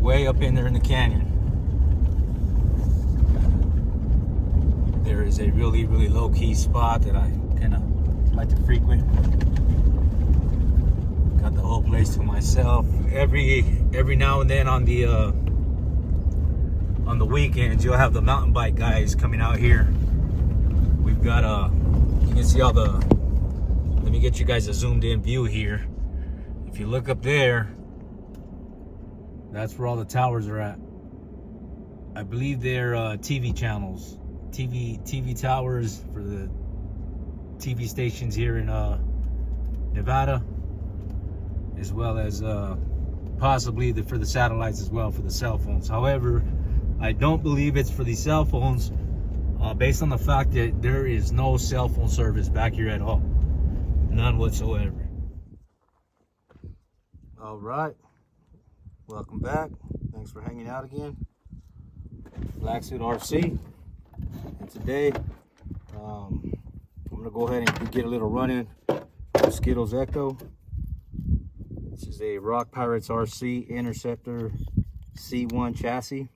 way up in there in the canyon. There is a really low-key spot that I kind of like to frequent. Got the whole place to myself. Every now and then on the weekends, you'll have the mountain bike guys coming out here. We've got you can see all the. Let me get you guys a zoomed in view here. If you look up there, that's where all the towers are at. I believe they're TV channels, TV towers for the TV stations here in Nevada, as well as possibly for the satellites as well for the cell phones. However, I don't believe it's for the cell phones based on the fact that there is no cell phone service back here at all. None whatsoever. All right. Welcome back. Thanks for hanging out again. Black Suit RC. And today, I'm going to go ahead and get a little run in with Skittles Ecto. This is a Rock Pirates RC Interceptor C1 chassis.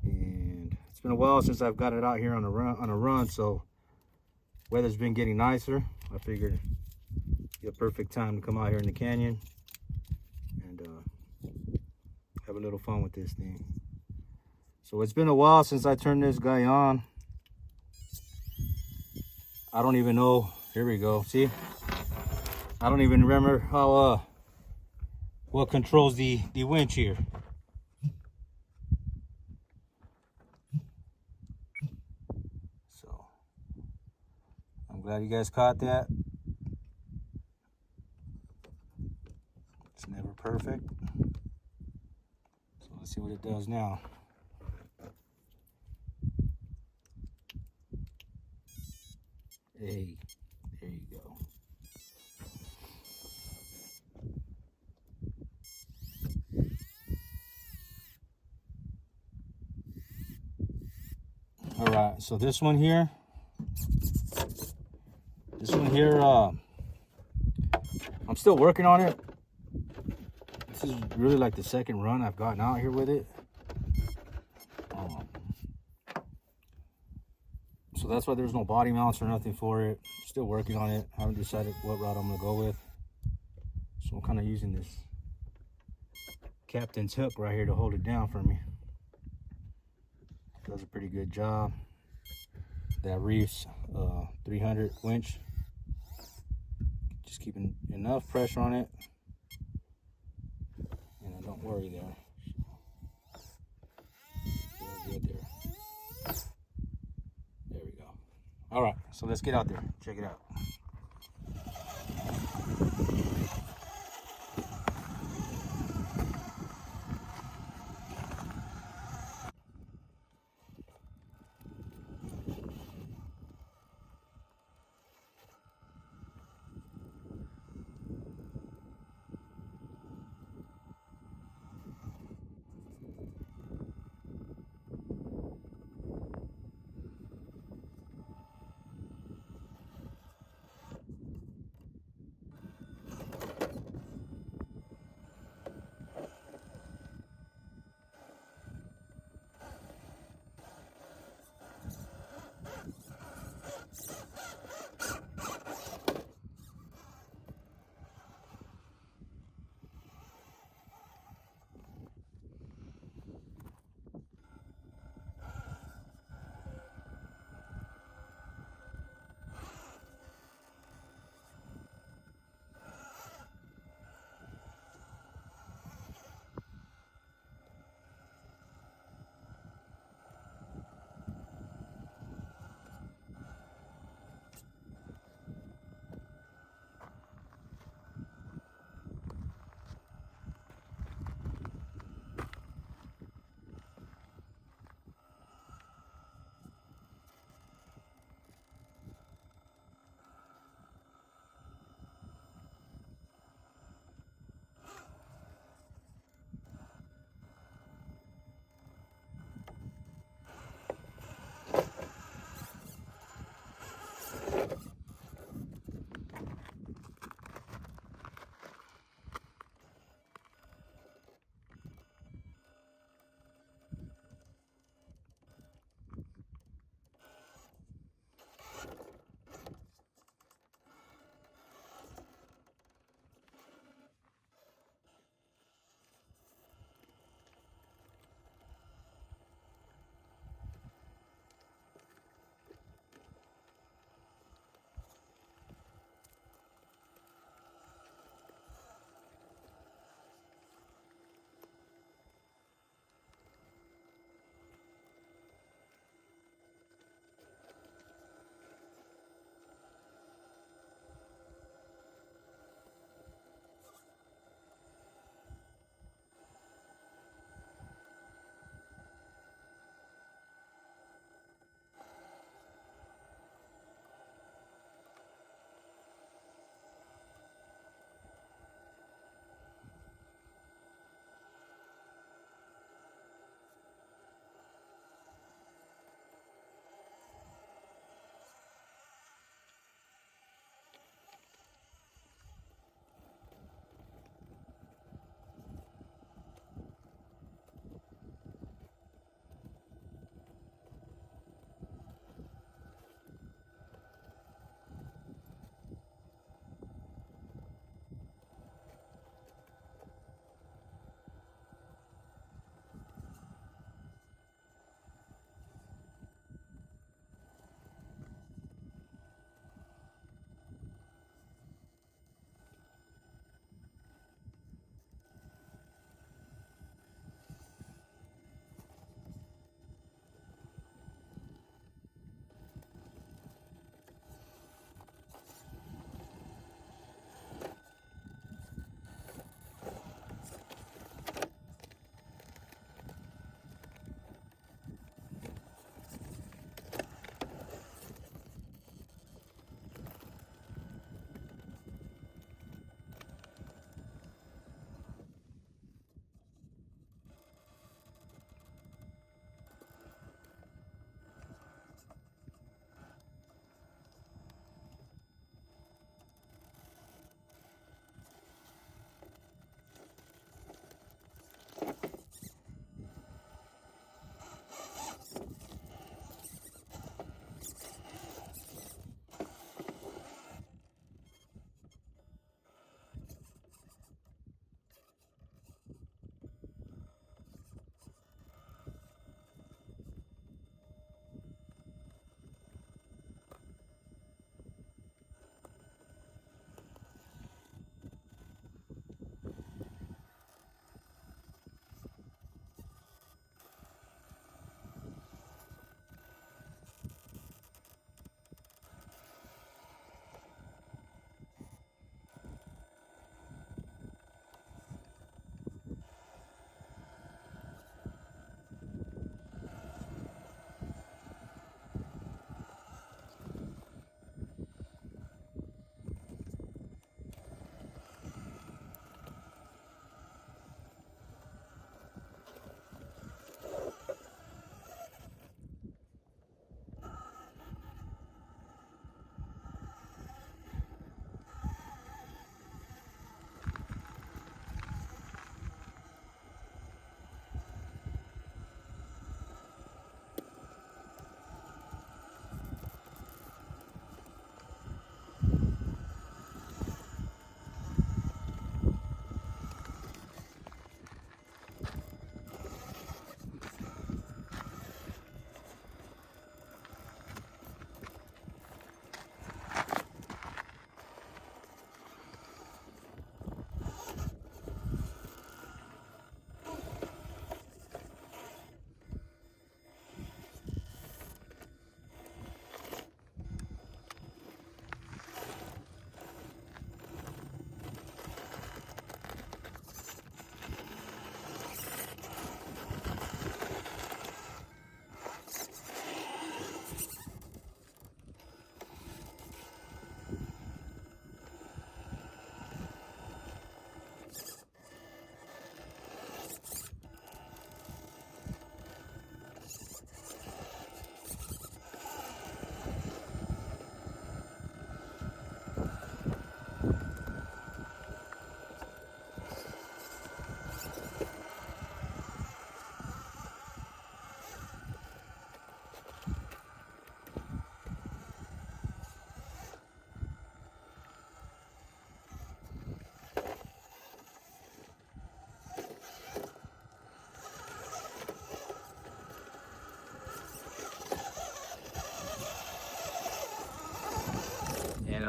And it's been a while since I've got it out here on a run, so weather's been getting nicer. I figured it'd be a perfect time to come out here in the canyon and have a little fun with this thing. So it's been a while since I turned this guy on. I don't even know. Here we go. See? I don't even remember how what controls the winch here. So I'm glad you guys caught that. It's never perfect. So let's see what it does now. Hey, there you go. All right, so this one here, I'm still working on it. This is really like the second run I've gotten out here with it. So that's why there's no body mounts or nothing for it. Still working on it. Haven't decided what route I'm gonna go with. So I'm kind of using this captain's hook right here to hold it down for me. Does a pretty good job. That Reef's 300 winch. Just keeping enough pressure on it. And I don't worry there. Feel good there. There we go. All right, so let's get out there. Check it out.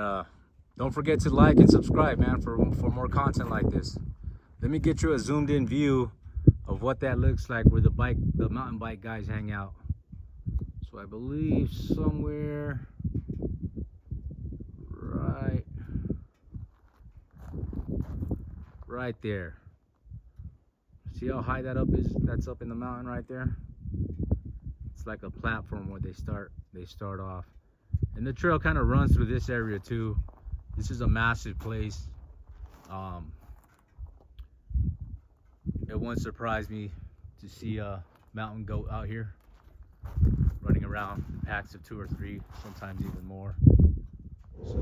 And don't forget to like and subscribe, man, for more content like this. Let me get you a zoomed in view of what that looks like where the mountain bike guys hang out. So I believe somewhere right there. See how high that up is? That's up in the mountain right there. It's like a platform where they start off. And the trail kind of runs through this area too. This is a massive place. It wouldn't surprise me to see a mountain goat out here running around, packs of 2 or 3, sometimes even more. So